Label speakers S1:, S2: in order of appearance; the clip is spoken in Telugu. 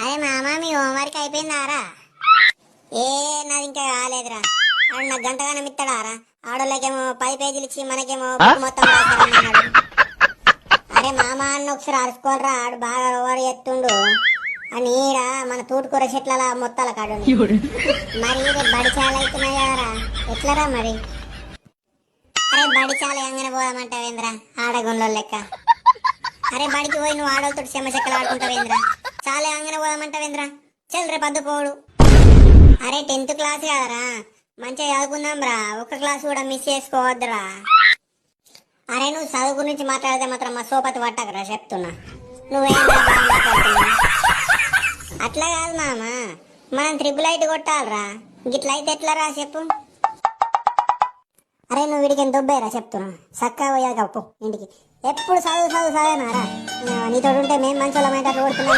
S1: అరే మామ మీ హోంవర్క్ అయిపోయిందారా? ఏ నాది ఇంకా కాలేదురా. ఆడు నాకు గంటగానం ఇస్తాడారా? ఆడోళ్ళకేమో 10 పేజీలు ఇచ్చి మనకేమో బుక్ మొత్తం రాస్తారన్నాడు. అరే మామ అన్న ఒకసారి అరుచుకోరా, ఆడు బాగా ఓవర్ ఎత్తుండు అని ఈడ మన తూటుకూర చెట్ల మొత్తాల కాడు. మరి రేపు బడి చాలా అవుతున్నాయి కదరా, ఎట్లరా మరి? అరే బడి చాలా ఎంగనే పోదామంటావేంద్రా ఆడగుండ్ల లెక్క? అరే బడికి పోయి నువ్వు ఆడోళ్ళతో చెమ్మచెక్కలు ఆడుకుంటావేంద్రా? చాలా ఎంగనే పోదామంటావేంద్రా? చల్ రేపు అద్దు పోడు. అరే 10th క్లాస్ కదరా, మంచిగా చదువుకుందాం రా, ఒక్క క్లాస్ కూడా మిస్ చేసుకోవద్దురా. అరే నువ్వు చదువు గురించి మాట్లాడితే మాత్రం మా సోపతి పట్టకరా చెప్తున్నా. నువ్వేంద్రా బాగా మాట్లాడుతున్నావు? అట్లా కాదు మామ, మనం త్రిబుల్ ఐట్ కొట్టాలరా, గిట్ల అయితే ఎట్లరా చెప్పు? అరే నువ్వు వీడికి ఎంత దొబ్బేరా చెప్తున్నా, చక్కగా పోయాక పో ఇంటికి. ఎప్పుడు చదువు చదువు చదివినారా? నీతో ఉంటే మేము మంచి వాళ్ళమైతే కొడుతున్నాం.